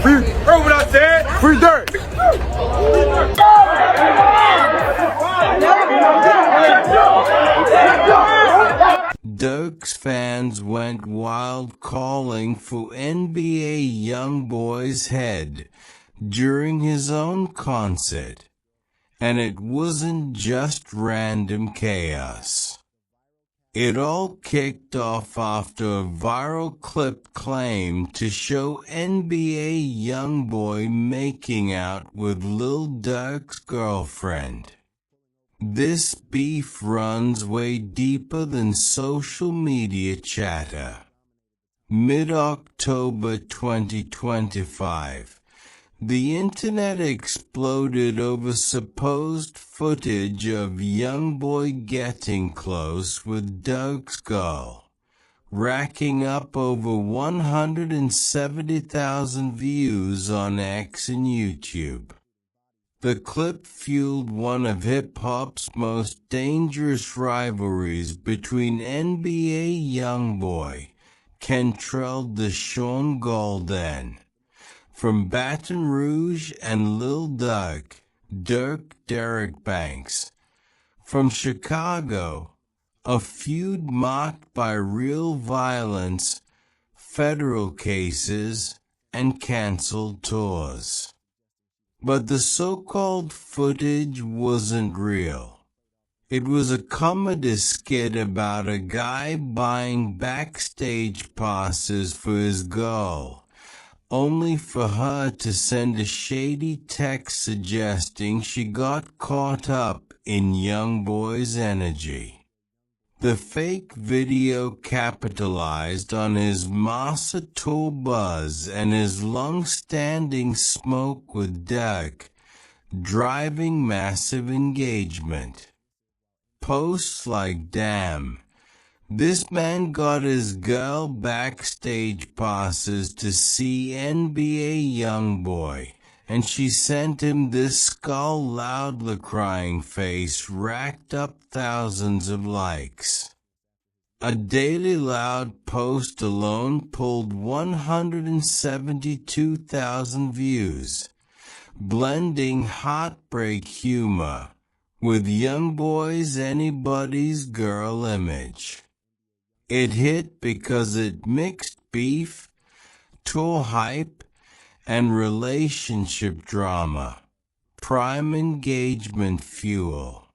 Free. Heard what I said? Free Durk. Durk's fans went wild calling for NBA YoungBoy's head during his own concert. And it wasn't just random chaos. It all kicked off after a viral clip claimed to show NBA YoungBoy making out with Lil Durk's girlfriend. This beef runs way deeper than social media chatter. Mid-October 2025. The internet exploded over supposed footage of YoungBoy getting close with Durk's girl, racking up over 170,000 views on X and YouTube. The clip fueled one of hip-hop's most dangerous rivalries between NBA YoungBoy, Kentrell Deshaun Golden, from Baton Rouge, and Lil Durk, Derek Banks, from Chicago, a feud marked by real violence, federal cases, and canceled tours. But the so-called footage wasn't real. It was a comedy skit about a guy buying backstage passes for his girl, only for her to send a shady text suggesting she got caught up in YoungBoy's energy. The fake video capitalized on his Massa tour buzz and his long-standing smoke with Durk, driving massive engagement. Posts like, "Damn, this man got his girl backstage passes to see NBA YoungBoy, and she sent him this skull loudly crying face," racked up thousands of likes. A Daily Loud post alone pulled 172,000 views, blending heartbreak humor with YoungBoy's anybody's girl image. It hit because it mixed beef, tour hype, and relationship drama, prime engagement fuel.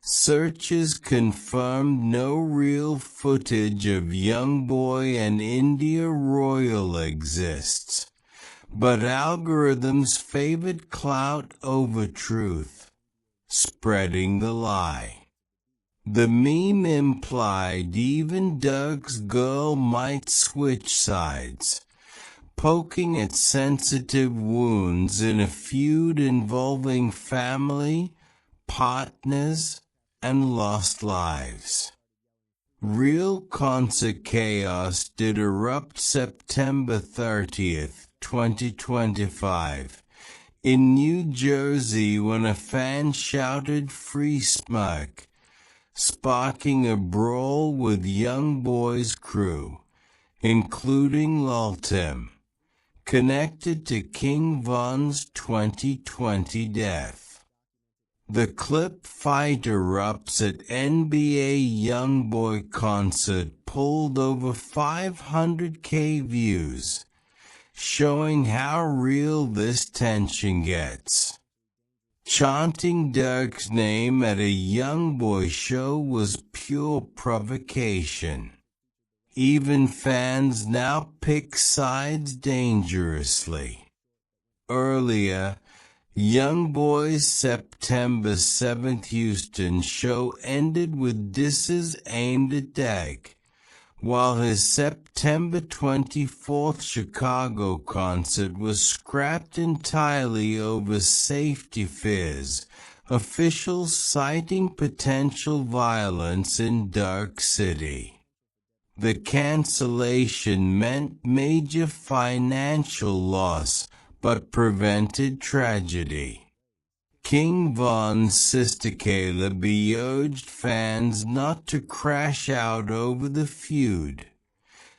Searches confirmed no real footage of YoungBoy and India Royal exists, but algorithms favored clout over truth, spreading the lie. The meme implied even Durk's girl might switch sides, poking at sensitive wounds in a feud involving family, partners, and lost lives. Real concert chaos did erupt September 30th, 2025, in New Jersey when a fan shouted "Free Smirk," sparking a brawl with YoungBoy's crew, including Lil Tim, connected to King Von's 2020 death. The clip "Fight Erupts" at NBA YoungBoy concert pulled over 500,000 views, showing how real this tension gets. Chanting Durk's name at a YoungBoy show was pure provocation. Even fans now pick sides dangerously. Earlier, YoungBoy's September 7th Houston show ended with disses aimed at Durk, while his September 24th Chicago concert was scrapped entirely over safety fears, officials citing potential violence in Durk City. The cancellation meant major financial loss, but prevented tragedy. King Von's sister Kayla B urged fans not to crash out over the feud,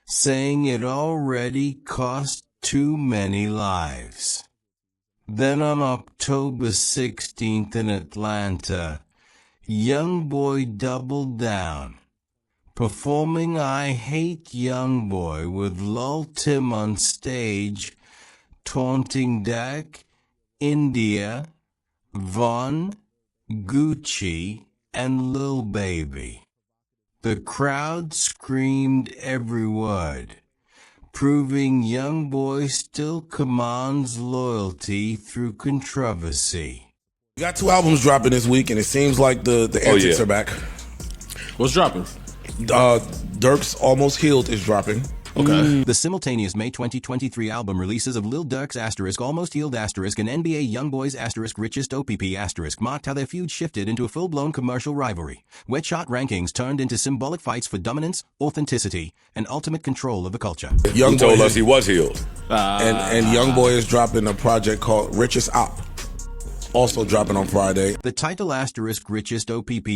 saying it already cost too many lives. Then on October 16th in Atlanta, YoungBoy doubled down, performing I Hate YoungBoy with Lil Tim on stage, taunting Dak, India, Von, Gucci, and Lil Baby. The crowd screamed every word, proving YoungBoy still commands loyalty through controversy. We got 2 albums dropping this week, and it seems like the antics are back. What's dropping? Durk's Almost Healed is dropping. Okay. The simultaneous May 2023 album releases of Lil Durk's Almost Healed and NBA YoungBoy's Richest OPP marked how their feud shifted into a full-blown commercial rivalry, where chart rankings turned into symbolic fights for dominance, authenticity, and ultimate control of the culture. He told us he was healed. And YoungBoy is dropping a project called Richest Op, also dropping on Friday. The title Richest OPP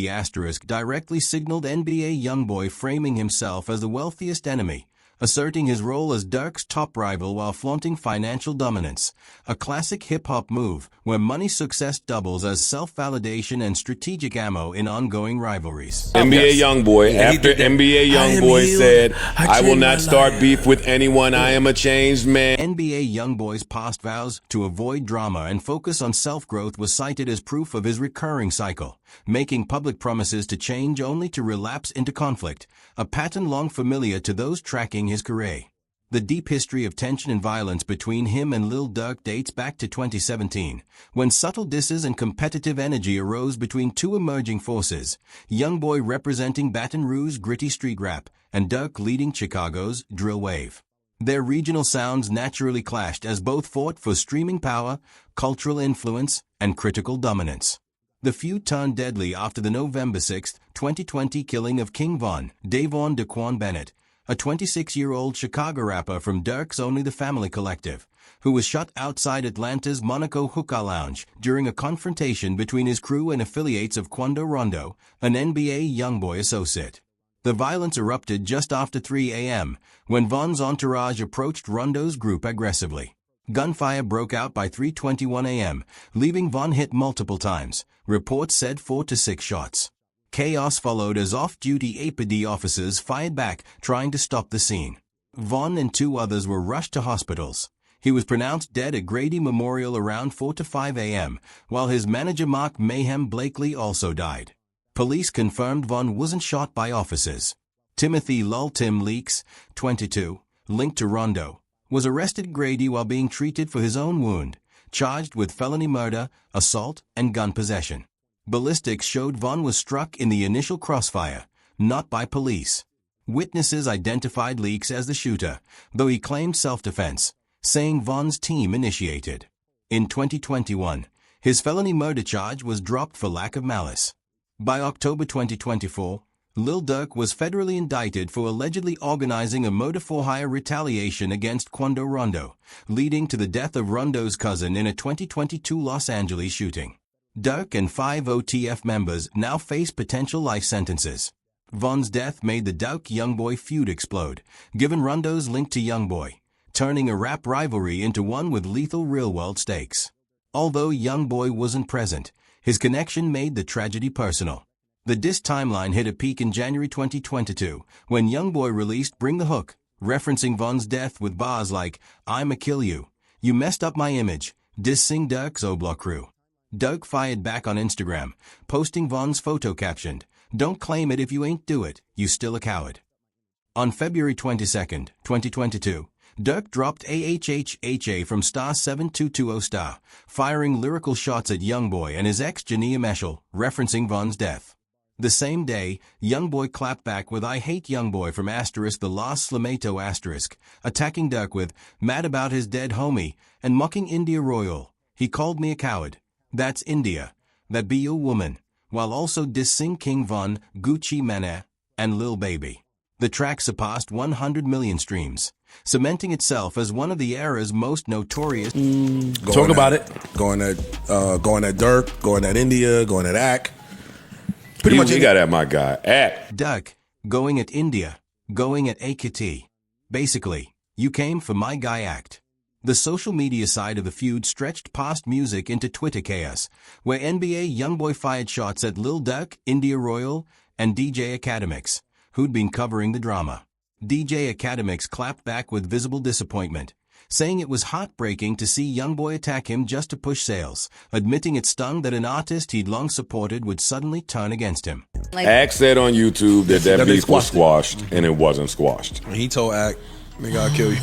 directly signaled NBA YoungBoy framing himself as the wealthiest enemy, asserting his role as Durk's top rival while flaunting financial dominance, a classic hip-hop move where money success doubles as self-validation and strategic ammo in ongoing rivalries. NBA YoungBoy, after NBA YoungBoy said, I will not start beef with anyone, I am a changed man. NBA YoungBoy's past vows to avoid drama and focus on self-growth was cited as proof of his recurring cycle, making public promises to change only to relapse into conflict, a pattern long familiar to those tracking his career. The deep history of tension and violence between him and Lil Durk dates back to 2017, when subtle disses and competitive energy arose between two emerging forces, YoungBoy representing Baton Rouge's gritty street rap and Durk leading Chicago's drill wave. Their regional sounds naturally clashed as both fought for streaming power, cultural influence, and critical dominance. The feud turned deadly after the November 6, 2020 killing of King Von, Davon Daquan Bennett, a 26-year-old Chicago rapper from Durk's Only the Family collective, who was shot outside Atlanta's Monaco Hookah Lounge during a confrontation between his crew and affiliates of Quando Rondo, an NBA YoungBoy associate. The violence erupted just after 3 a.m., when Von's entourage approached Rondo's group aggressively. Gunfire broke out by 3:21 a.m., leaving Von hit multiple times. Reports said 4 to 6 shots. Chaos followed as off-duty APD officers fired back, trying to stop the scene. Von and 2 others were rushed to hospitals. He was pronounced dead at Grady Memorial around 4 to 5 a.m., while his manager Mark Mayhem Blakely also died. Police confirmed Von wasn't shot by officers. Timothy Lil Tim Leaks, 22, linked to Rondo, was arrested at Grady while being treated for his own wound, charged with felony murder, assault, and gun possession. Ballistics showed Von was struck in the initial crossfire, not by police. Witnesses identified Leaks as the shooter, though he claimed self-defense, saying Von's team initiated. In 2021, his felony murder charge was dropped for lack of malice. By October 2024, Lil Durk was federally indicted for allegedly organizing a murder-for-hire retaliation against Quando Rondo, leading to the death of Rondo's cousin in a 2022 Los Angeles shooting. Durk and 5 OTF members now face potential life sentences. Von's death made the Durk YoungBoy feud explode, given Rondo's link to YoungBoy, turning a rap rivalry into one with lethal real-world stakes. Although YoungBoy wasn't present, his connection made the tragedy personal. The diss timeline hit a peak in January 2022, when YoungBoy released Bring the Hook, referencing Von's death with bars like, I'ma kill you, you messed up my image, dissing Durk's Oblock crew. Durk fired back on Instagram, posting Von's photo captioned, Don't claim it if you ain't do it, you still a coward. On February 22, 2022, Durk dropped AHHHA from star 7220 star, firing lyrical shots at YoungBoy and his ex Jania Meshel, referencing Von's death. The same day, YoungBoy clapped back with I Hate YoungBoy from the last Slamato attacking Durk with Mad About His Dead Homie and mocking India Royal. He called me a coward. That's India. That be your woman. While also dissing King Von, Gucci Mane, and Lil Baby. The track surpassed 100 million streams, cementing itself as one of the era's most notorious. Talk about it. Going at Durk, going at India, going at Ak. Pretty much You got at my guy. Ak. Durk, going at India, going at AKT. Basically, you came for my guy act. The social media side of the feud stretched past music into Twitter chaos, where NBA YoungBoy fired shots at Lil Durk, India Royal, and DJ Academics, who'd been covering the drama. DJ Academics clapped back with visible disappointment, saying it was heartbreaking to see YoungBoy attack him just to push sales, admitting it stung that an artist he'd long supported would suddenly turn against him. Ack said on YouTube that beef was squashed, and it wasn't squashed. And he told Ack, nigga, I'll kill you.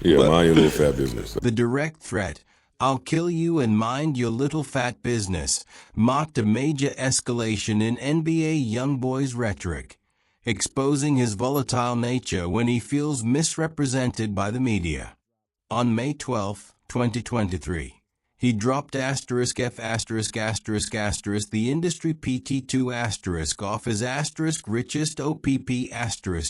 Yeah, mind your little fat business. The direct threat, "I'll kill you and mind your little fat business," marked a major escalation in NBA YoungBoy's rhetoric, exposing his volatile nature when he feels misrepresented by the media. On May 12, 2023, he dropped *F*** the industry PT2* off his *richest OPP*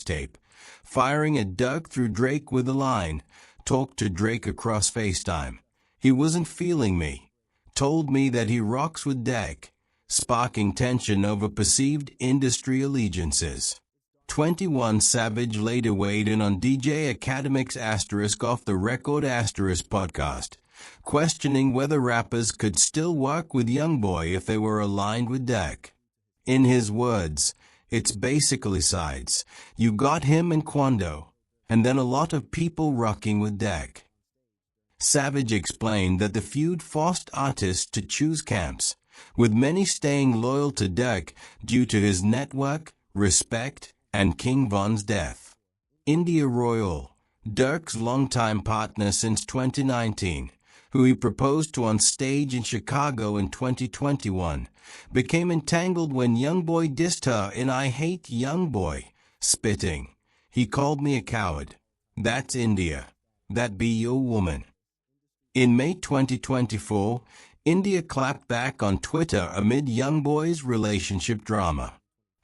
tape, firing at Durk through Drake with the line, "Talked to Drake across FaceTime. He wasn't feeling me. Told me that he rocks with Dak," sparking tension over perceived industry allegiances. 21 Savage later weighed in on DJ Academics *off the Record podcast, questioning whether rappers could still work with YoungBoy if they were aligned with Dak. In his words, "It's basically sides. You got him and Quando, and then a lot of people rocking with Dak." Savage explained that the feud forced artists to choose camps, with many staying loyal to Durk due to his network, respect, and King Von's death. India Royal, Durk's longtime partner since 2019, who he proposed to on stage in Chicago in 2021, became entangled when YoungBoy dissed her in "I Hate YoungBoy," spitting, "He called me a coward. That's India. That be your woman." In May 2024, India clapped back on Twitter amid YoungBoy's relationship drama.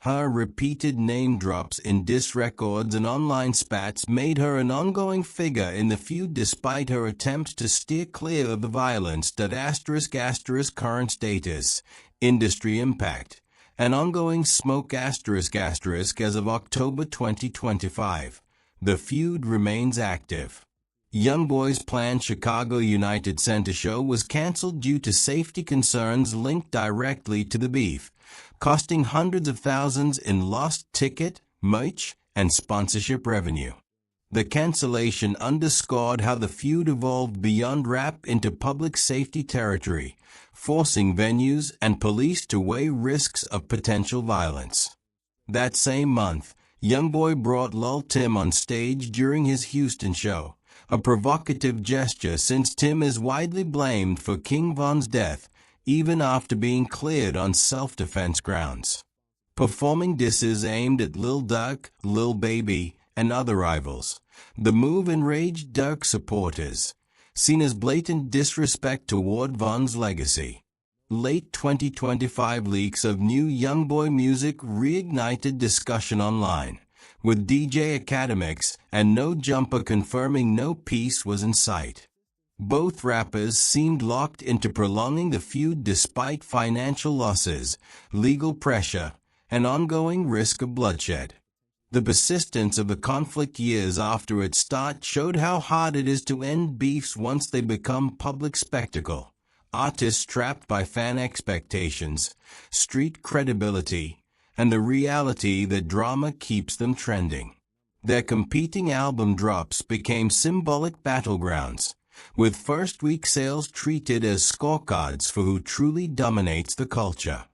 Her repeated name drops in diss records and online spats made her an ongoing figure in the feud despite her attempts to steer clear of the violence. Current status, industry impact, and ongoing smoke as of October 2025. The feud remains active. YoungBoy's planned Chicago United Center show was canceled due to safety concerns linked directly to the beef, costing hundreds of thousands in lost ticket, merch, and sponsorship revenue. The cancellation underscored how the feud evolved beyond rap into public safety territory, forcing venues and police to weigh risks of potential violence. That same month, YoungBoy brought Lil Tim on stage during his Houston show, a provocative gesture since Tim is widely blamed for King Von's death, even after being cleared on self-defense grounds. Performing disses aimed at Lil Durk, Lil Baby, and other rivals, the move enraged Durk supporters, seen as blatant disrespect toward Von's legacy. Late 2025 leaks of new YoungBoy music reignited discussion online, with DJ Academics and No Jumper confirming no peace was in sight. Both rappers seemed locked into prolonging the feud despite financial losses, legal pressure, and ongoing risk of bloodshed. The persistence of the conflict years after its start showed how hard it is to end beefs once they become public spectacle. Artists trapped by fan expectations, street credibility, and the reality that drama keeps them trending. Their competing album drops became symbolic battlegrounds, with first-week sales treated as scorecards for who truly dominates the culture.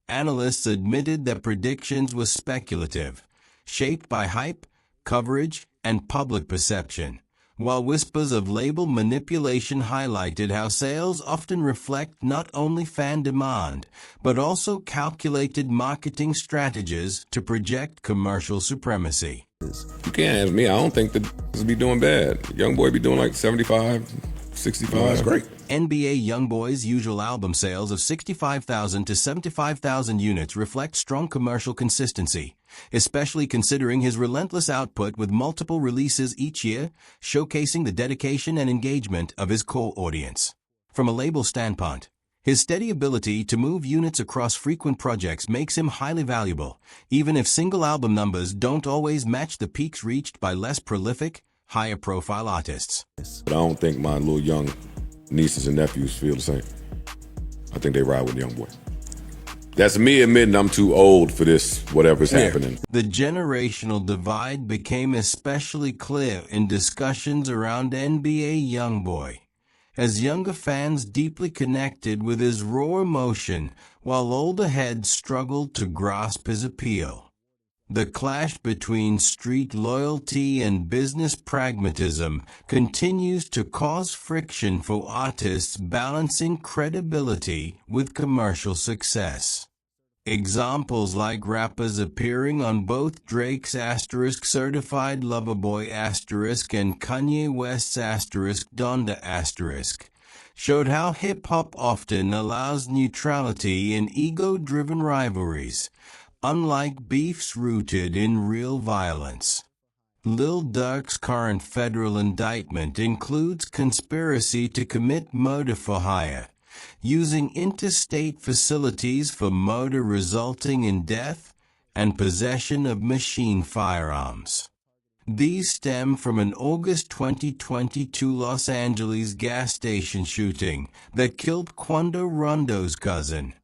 Analysts admitted that predictions were speculative, shaped by hype, coverage, and public perception, while whispers of label manipulation highlighted how sales often reflect not only fan demand, but also calculated marketing strategies to project commercial supremacy. You can't ask me. I don't think that this be doing bad. YoungBoy be doing like 75, 65. Oh, that's great. NBA YoungBoy's usual album sales of 65,000 to 75,000 units reflect strong commercial consistency, especially considering his relentless output with multiple releases each year, showcasing the dedication and engagement of his core audience. From a label standpoint, his steady ability to move units across frequent projects makes him highly valuable, even if single album numbers don't always match the peaks reached by less prolific, higher profile artists. But I don't think my little young nieces and nephews feel the same. I think they ride with YoungBoy. That's me admitting I'm too old for this, whatever's happening. The generational divide became especially clear in discussions around NBA YoungBoy, as younger fans deeply connected with his raw emotion, while older heads struggled to grasp his appeal. The clash between street loyalty and business pragmatism continues to cause friction for artists balancing credibility with commercial success. Examples like rappers appearing on both Drake's *Certified Lover Boy* and Kanye West's *Donda* showed how hip-hop often allows neutrality in ego-driven rivalries, unlike beefs rooted in real violence. Lil Durk's current federal indictment includes conspiracy to commit murder for hire, using interstate facilities for murder resulting in death, and possession of machine firearms. These stem from an August 2022 Los Angeles gas station shooting that killed Quando Rondo's cousin,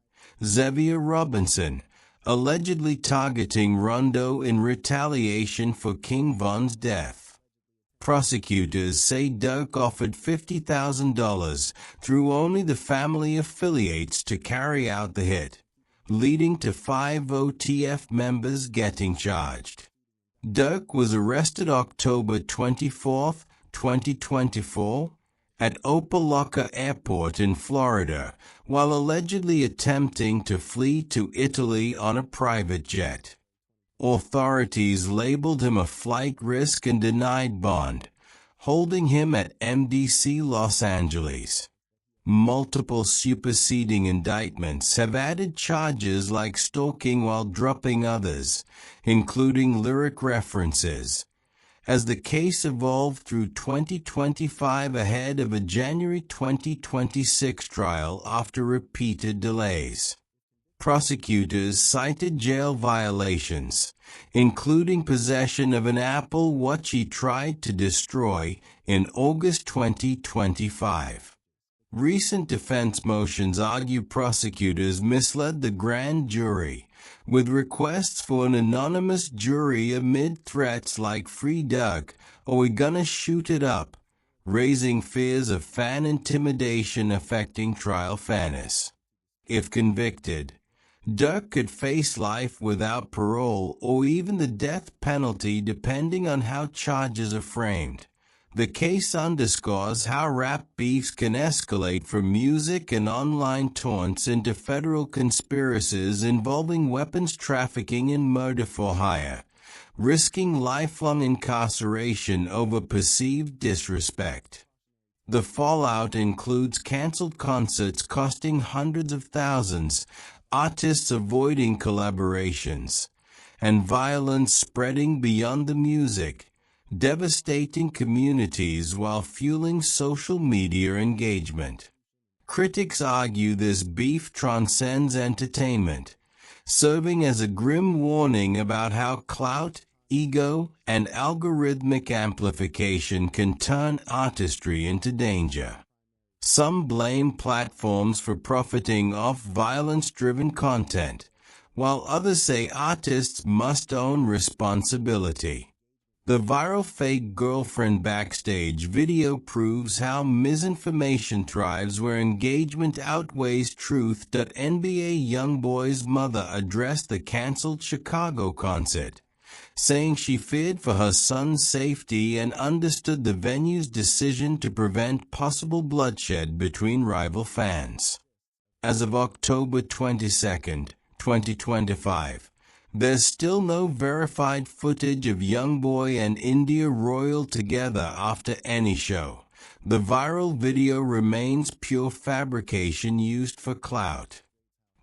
Xavier Robinson, allegedly targeting Rondo in retaliation for King Von's death. Prosecutors say Durk offered $50,000 through only the family affiliates to carry out the hit, leading to 5 OTF members getting charged. Durk was arrested October 24, 2024, at Opa-locka Airport in Florida, while allegedly attempting to flee to Italy on a private jet. Authorities labeled him a flight risk and denied bond, holding him at MDC Los Angeles. Multiple superseding indictments have added charges like stalking while dropping others, including lyric references, as the case evolved through 2025 ahead of a January 2026 trial after repeated delays. Prosecutors cited jail violations, including possession of an Apple Watch he tried to destroy in August 2025. Recent defense motions argue prosecutors misled the grand jury, with requests for an anonymous jury amid threats like "Free Durk" or "We gonna shoot it up," raising fears of fan intimidation affecting trial fairness. If convicted, Durk could face life without parole or even the death penalty depending on how charges are framed. The case underscores how rap beefs can escalate from music and online taunts into federal conspiracies involving weapons trafficking and murder for hire, risking lifelong incarceration over perceived disrespect. The fallout includes canceled concerts costing hundreds of thousands, artists avoiding collaborations, and violence spreading beyond the music, devastating communities while fueling social media engagement. Critics argue this beef transcends entertainment, serving as a grim warning about how clout, ego, and algorithmic amplification can turn artistry into danger. Some blame platforms for profiting off violence-driven content, while others say artists must own responsibility. The viral fake girlfriend backstage video proves how misinformation thrives where engagement outweighs truth. NBA YoungBoy's mother addressed the canceled Chicago concert, saying she feared for her son's safety and understood the venue's decision to prevent possible bloodshed between rival fans. As of October 22, 2025, there's still no verified footage of YoungBoy and India Royal together after any show. The viral video remains pure fabrication used for clout.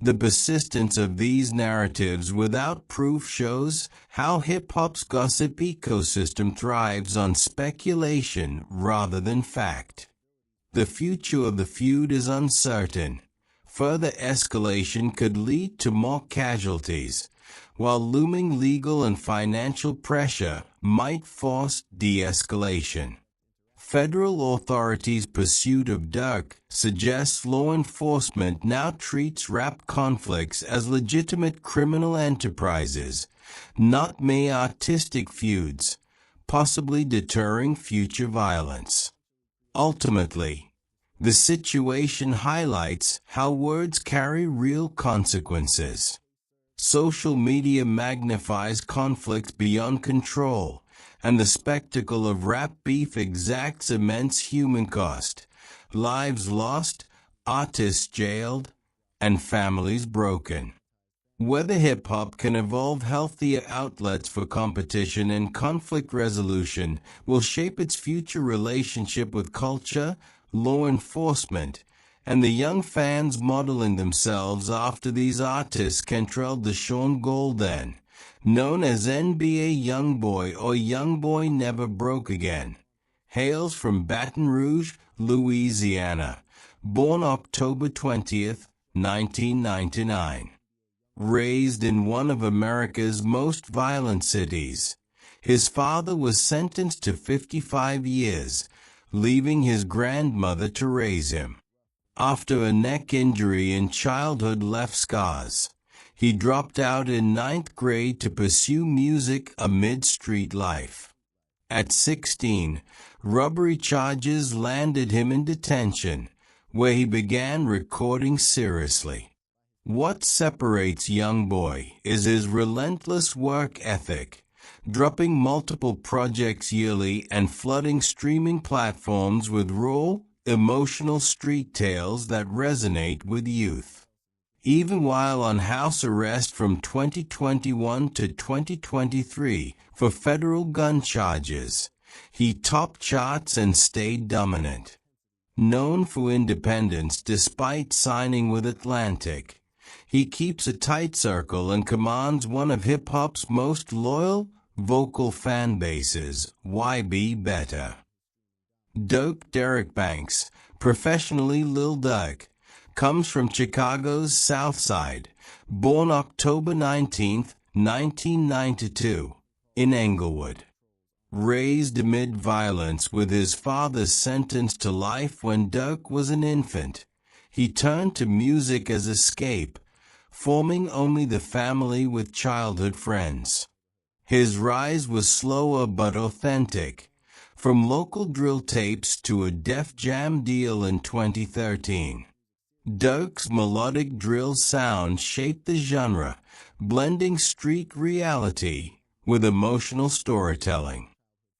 The persistence of these narratives without proof shows how hip-hop's gossip ecosystem thrives on speculation rather than fact. The future of the feud is uncertain. Further escalation could lead to more casualties, while looming legal and financial pressure might force de-escalation. Federal authorities' pursuit of Durk suggests law enforcement now treats rap conflicts as legitimate criminal enterprises, not mere artistic feuds, possibly deterring future violence. Ultimately, the situation highlights how words carry real consequences. Social media magnifies conflicts beyond control, and the spectacle of rap beef exacts immense human cost, lives lost, artists jailed, and families broken. Whether hip-hop can evolve healthier outlets for competition and conflict resolution will shape its future relationship with culture, law enforcement, and the young fans modeling themselves after these artists. Cantrell Deshaun Golden, known as NBA YoungBoy or YoungBoy Never Broke Again, hails from Baton Rouge, Louisiana, born October 20th, 1999. Raised in one of America's most violent cities, his father was sentenced to 55 years, leaving his grandmother to raise him. After a neck injury in childhood left scars, he dropped out in 9th grade to pursue music amid street life. At 16, robbery charges landed him in detention, where he began recording seriously. What separates YoungBoy is his relentless work ethic, dropping multiple projects yearly and flooding streaming platforms with raw, emotional street tales that resonate with youth. Even while on house arrest from 2021 to 2023 for federal gun charges, he topped charts and stayed dominant. Known for independence despite signing with Atlantic, he keeps a tight circle and commands one of hip-hop's most loyal, vocal fan bases. Why be better? Durk Derek Banks, professionally Lil Durk, comes from Chicago's South Side, born October 19, 1992, in Englewood. Raised amid violence with his father sentenced to life when Durk was an infant, he turned to music as escape, forming only the family with childhood friends. His rise was slower but authentic, from local drill tapes to a Def Jam deal in 2013. Durk's melodic drill sound shaped the genre, blending street reality with emotional storytelling.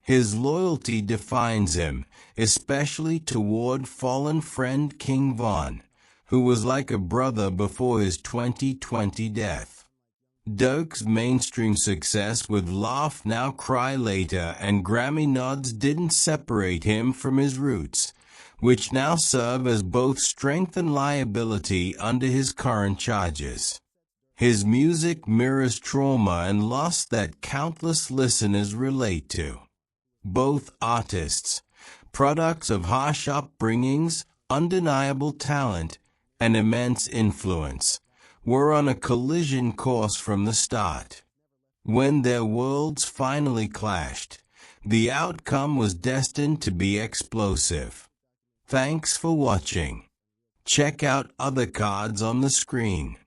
His loyalty defines him, especially toward fallen friend King Von, who was like a brother before his 2020 death. Durk's mainstream success with Laugh Now Cry Later and Grammy nods didn't separate him from his roots, which now serve as both strength and liability under his current charges. His music mirrors trauma and loss that countless listeners relate to. Both artists, products of harsh upbringings, undeniable talent, and immense influence, were on a collision course from the start. When their worlds finally clashed, the outcome was destined to be explosive. Thanks for watching. Check out other cards on the screen.